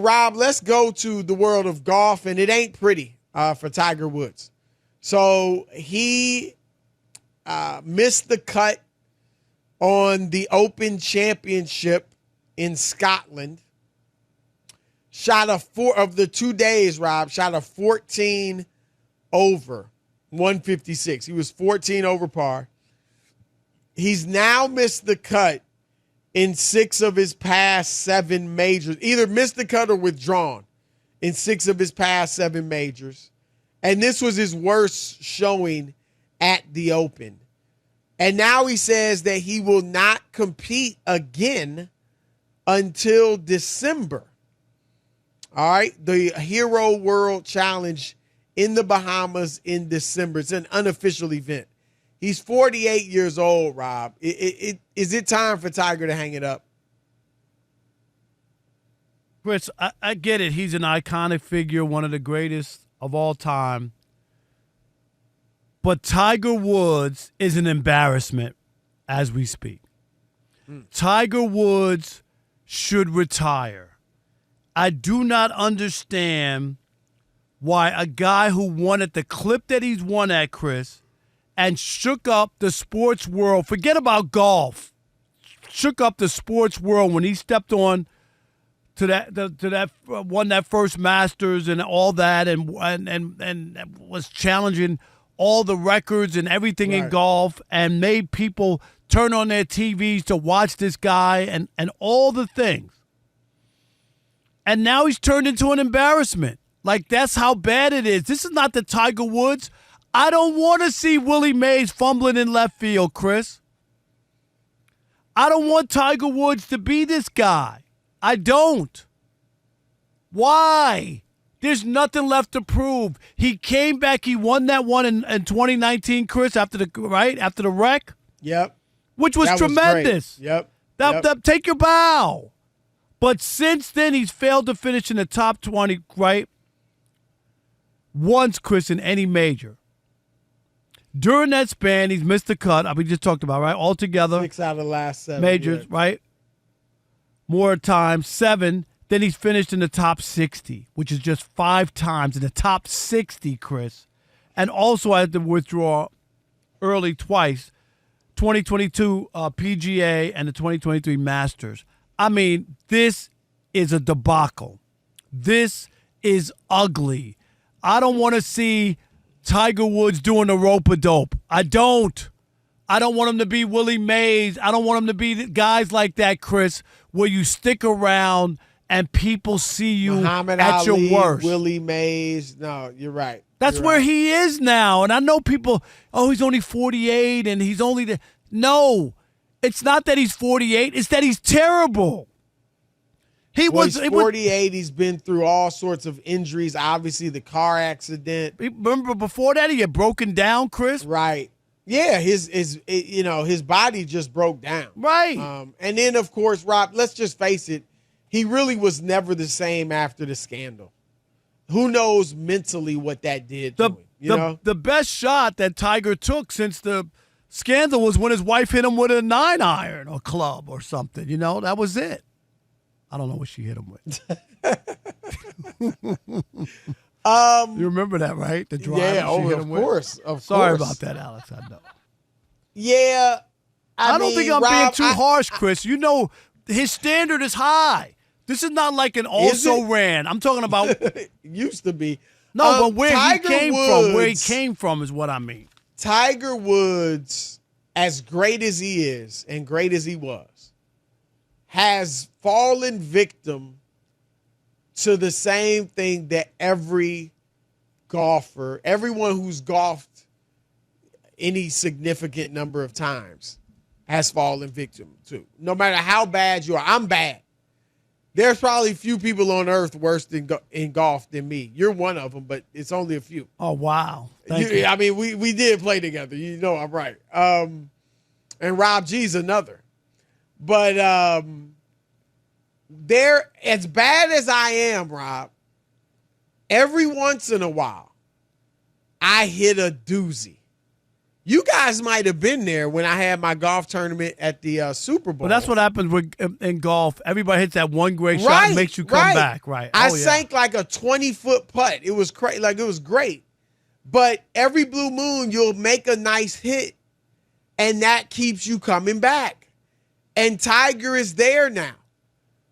Rob, let's go to the world of golf, and it ain't pretty for Tiger Woods. So he missed the cut on the Open Championship in Scotland. Shot of the 2 days, Rob, shot a 14 over 156. He was 14 over par. He's now missed the cut in 6 of his past 7 majors. Either missed the cut or withdrawn in 6 of his past 7 majors. And this was his worst showing at the Open. And now he says that he will not compete again until December. All right, the Hero World Challenge in the Bahamas in December. It's an unofficial event. He's 48 years old, Rob. Is it time for Tiger to hang it up? Chris, I get it. He's an iconic figure, one of the greatest of all time. But Tiger Woods is an embarrassment as we speak. Tiger Woods should retire. I do not understand why a guy who won at the clip that he's won at, Chris, and shook up the sports world, forget about golf, shook up the sports world when he stepped on won that first Masters and all that, and was challenging all the records and everything in golf, and made people turn on their TVs to watch this guy and all the things. And now he's turned into an embarrassment. Like, that's how bad it is. This is not the Tiger Woods. I don't want to see Willie Mays fumbling in left field, Chris. I don't want Tiger Woods to be this guy. I don't. Why? There's nothing left to prove. He came back. He won that one in 2019, Chris, after the wreck. Yep. Which was tremendous. Yep. Take your bow. But since then, he's failed to finish in the top 20, right? Once, Chris, in any major. During that span, he's missed the cut. We just talked about, right? Altogether. 6 out of the last 7. Majors, yeah. right? More times, 7. Then he's finished in the top 60, which is just 5 times in the top 60, Chris. And also I had to withdraw early twice, 2022 PGA and the 2023 Masters. I mean, this is a debacle. This is ugly. I don't want to see Tiger Woods doing the rope-a-dope. I don't want him to be Willie Mays. I don't want him to be guys like that, Chris, where you stick around and people see you Muhammad at Ali, your worst. Willie Mays. No, you're right. That's where he is now. And I know people, he's only 48 and he's only the. No, it's not that he's 48. It's that he's terrible. He's 48. He's been through all sorts of injuries. Obviously, the car accident. Remember before that, he had broken down, Chris? Right. Yeah, his body just broke down. Right. And then, of course, Rob, let's just face it, he really was never the same after the scandal. Who knows mentally what that did to him? The best shot that Tiger took since the scandal was when his wife hit him with a 9-iron or club or something. That was it. I don't know what she hit him with. You remember that, right? The driver she hit him with? Of course. Sorry about that, Alex. I know. Yeah. I don't think I'm being too harsh, Chris. His standard is high. This is not like an also-ran. I'm talking about. It used to be. No, but where he came from is what I mean. Tiger Woods, as great as he is and great as he was, has fallen victim to the same thing that every golfer, everyone who's golfed any significant number of times has fallen victim to. No matter how bad you are. I'm bad. There's probably few people on earth worse in golf than me. You're one of them, but it's only a few. Oh, wow. Thank you. I mean, we did play together. I'm right. And Rob G's another. But as bad as I am, Rob, every once in a while, I hit a doozy. You guys might have been there when I had my golf tournament at the Super Bowl. But that's what happens in golf. Everybody hits that one great shot and makes you come back. Right. I sank like a 20-foot putt. It was crazy. Like, it was great. But every blue moon, you'll make a nice hit, and that keeps you coming back. And Tiger is there now.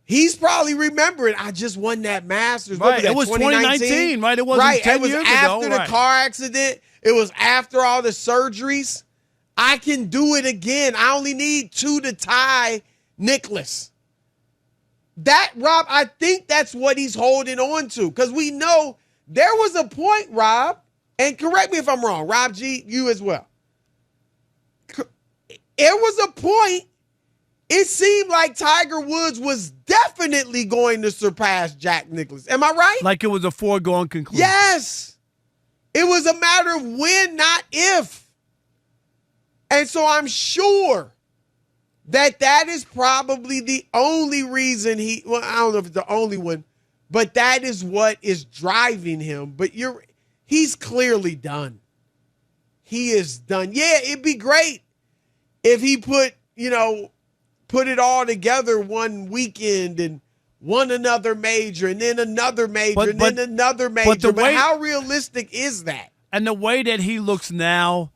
He's probably remembering, I just won that Masters. Right. It was 2019, right? It wasn't 10 years ago. It was after the car accident. It was after all the surgeries. I can do it again. I only need 2 to tie Nicklaus. That, Rob, I think that's what he's holding on to. Because we know there was a point, Rob, and correct me if I'm wrong, Rob G, you as well. There was a point, it seemed like Tiger Woods was definitely going to surpass Jack Nicklaus. Am I right? Like it was a foregone conclusion. Yes. It was a matter of when, not if. And so I'm sure that is probably the only reason well, I don't know if it's the only one, but that is what is driving him. But he's clearly done. He is done. Yeah, it'd be great if he put it all together one weekend and won another major and then another major and then another major. But how realistic is that? And the way that he looks now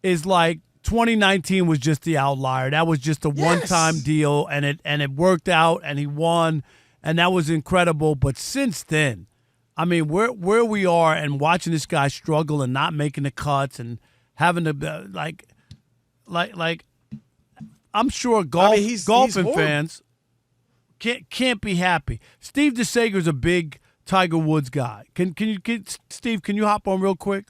is like 2019 was just the outlier. That was just a one-time deal, and it worked out, and he won, and that was incredible. But since then, I mean, where we are and watching this guy struggle and not making the cuts and having to like I'm sure golfing fans can't be happy. Steve DeSager's a big Tiger Woods guy. Steve, can you hop on real quick?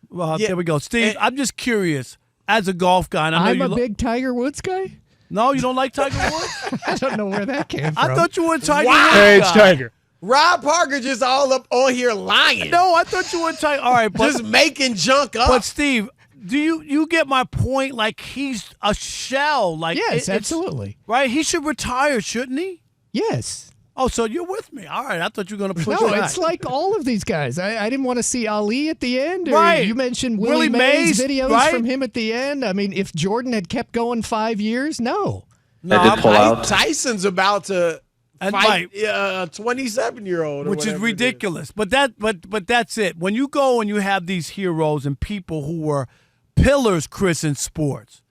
Well, There we go. Steve, I'm just curious, as a golf guy. And I'm a big Tiger Woods guy? No, you don't like Tiger Woods? I don't know where that came from. I thought you were a Tiger Woods guy. Hey, it's Tiger. Rob Parker just all up on here lying. No, I thought you were a Tiger. All right, just making junk up. But Steve, do you get my point? Like, he's a shell. Like, yes, absolutely. Right? He should retire, shouldn't he? Yes. Oh, so you're with me. All right. I thought you were going to push No, back. it's like all of these guys. I didn't want to see Ali at the end. Right. You mentioned Willie Mays videos right? from him at the end. I mean, if Jordan had kept going 5 years, no. Tyson's about to fight a 27-year-old, which is ridiculous. But that's it. When you go and you have these heroes and people who were pillars, Chris, in sports,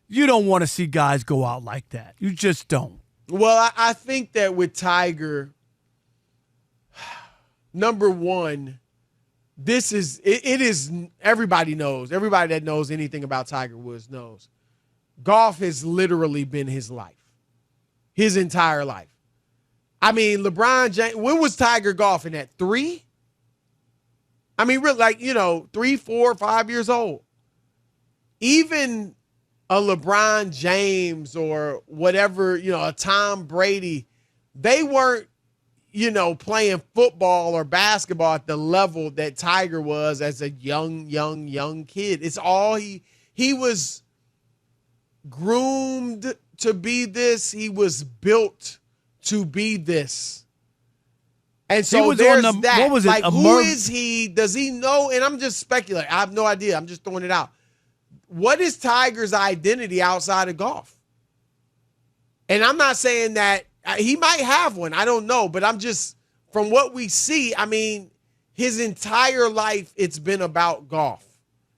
you don't want to see guys go out like that. You just don't. Well, I think that with Tiger, number one, it is everybody knows. Everybody that knows anything about Tiger Woods knows. Golf has literally been his life, his entire life. I mean, LeBron James, when was Tiger golfing at? 3? I mean, really, 3, 4, 5 years old. Even a LeBron James or whatever, a Tom Brady, they weren't, playing football or basketball at the level that Tiger was as a young kid. It's all he was groomed to be this. He was built to be this. And so there's that. What was it? Like, who is he? Does he know? And I'm just speculating. I have no idea. I'm just throwing it out. What is Tiger's identity outside of golf? And I'm not saying that he might have one. I don't know. But I'm just, from what we see, I mean, his entire life, it's been about golf.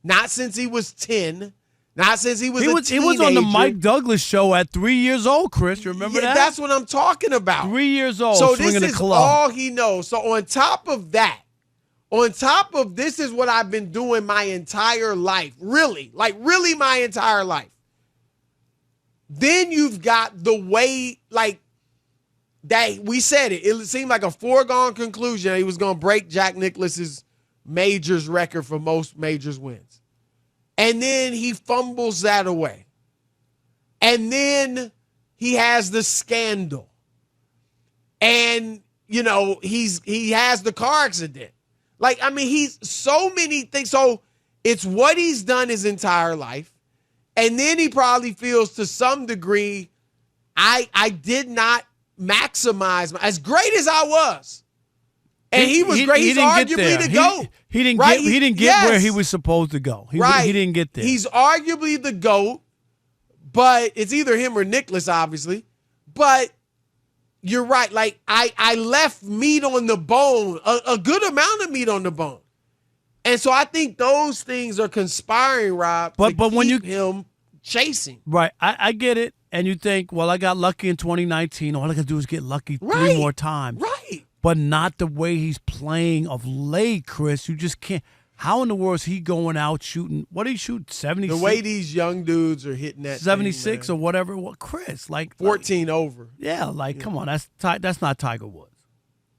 Not since he was 10. Not since he was a teenager. He was on the Mike Douglas show at 3 years old, Chris. You remember that? That's what I'm talking about. 3 years old, so swinging this is a club. all he knows. So on top of that, this is what I've been doing my entire life. Really my entire life. Then you've got the way, that we said it. It seemed like a foregone conclusion that he was going to break Jack Nicklaus's majors record for most majors wins. And then he fumbles that away. And then he has the scandal. And, he has the car accident. He's so many things. So it's what he's done his entire life. And then he probably feels to some degree, I did not maximize as great as I was. And he was great. He's didn't get arguably there. the GOAT. He didn't right? get. He didn't get Yes. where he was supposed to go. He didn't get there. He's arguably the GOAT, but it's either him or Nicholas, obviously. But you're right. Like I left meat on the bone, a good amount of meat on the bone, and so I think those things are conspiring, Rob. But when you him chasing, right, I get it. And you think, well, I got lucky in 2019. All I got to do is get lucky Right. 3 more times. right? But not the way he's playing of late, Chris. You just can't. How in the world is he going out shooting? What did he shoot? 76? The way these young dudes are hitting that 76 thing, or whatever. What, Chris? Like 14 over. Yeah, come on. That's not Tiger Woods.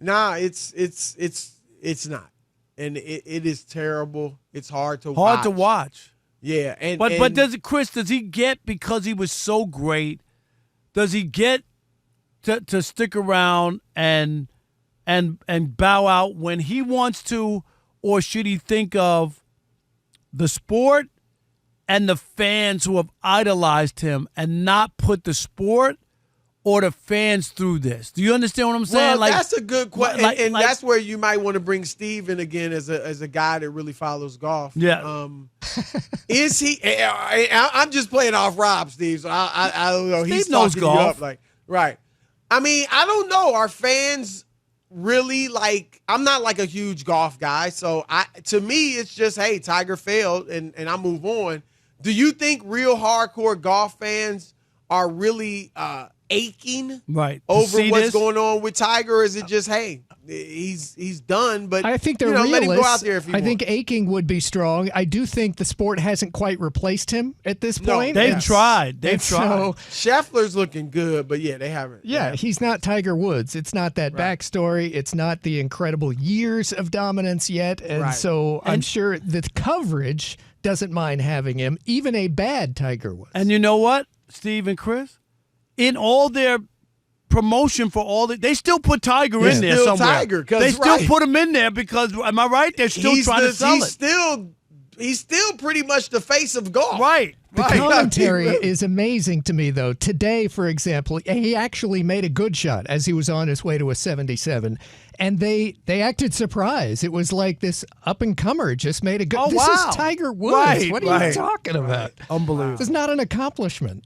Nah, it's not, and it is terrible. It's hard to watch. Yeah, But does he get, because he was so great, does he get to stick around and bow out when he wants to, or should he think of the sport and the fans who have idolized him and not put the sport or the fans through this? Do you understand what I'm saying? Well, that's a good question, and like- that's where you might want to bring Steve in again as a guy that really follows golf. Yeah. Is he? I'm just playing off Rob, Steve. So I don't know. He's Steve knows talking you golf. up, like, right. I mean, I don't know. Are fans really like? I'm not like a huge golf guy, so to me, it's just, hey, Tiger failed, and I move on. Do you think real hardcore golf fans are really aching right over see what's this? going on with Tiger? Or is it just, hey, he's done? But I think they're let him go realists. out there if he I think wants. aching would be strong. I do think the sport hasn't quite replaced him at this No, point. They've Yes. tried. They've And tried. so, Scheffler's looking good, but yeah, they haven't. yeah, he's not Tiger Woods. It's not that backstory. It's not the incredible years of dominance yet. And Right. so I'm sure the coverage doesn't mind having him, even a bad Tiger Woods. And you know what, Steve and Chris? In all their promotion for all they still put Tiger in there still somewhere. Tiger, 'cause they still right. put him in there because, am I right? They're still trying to sell it. He's still pretty much the face of golf. Right. The Right. commentary Really. is amazing to me, though. Today, for example, he actually made a good shot as he was on his way to a 77, and they acted surprised. It was like this up-and-comer just made a good. Oh, this wow. is Tiger Woods. Right, What are you right. talking about? Unbelievable. This is not an accomplishment.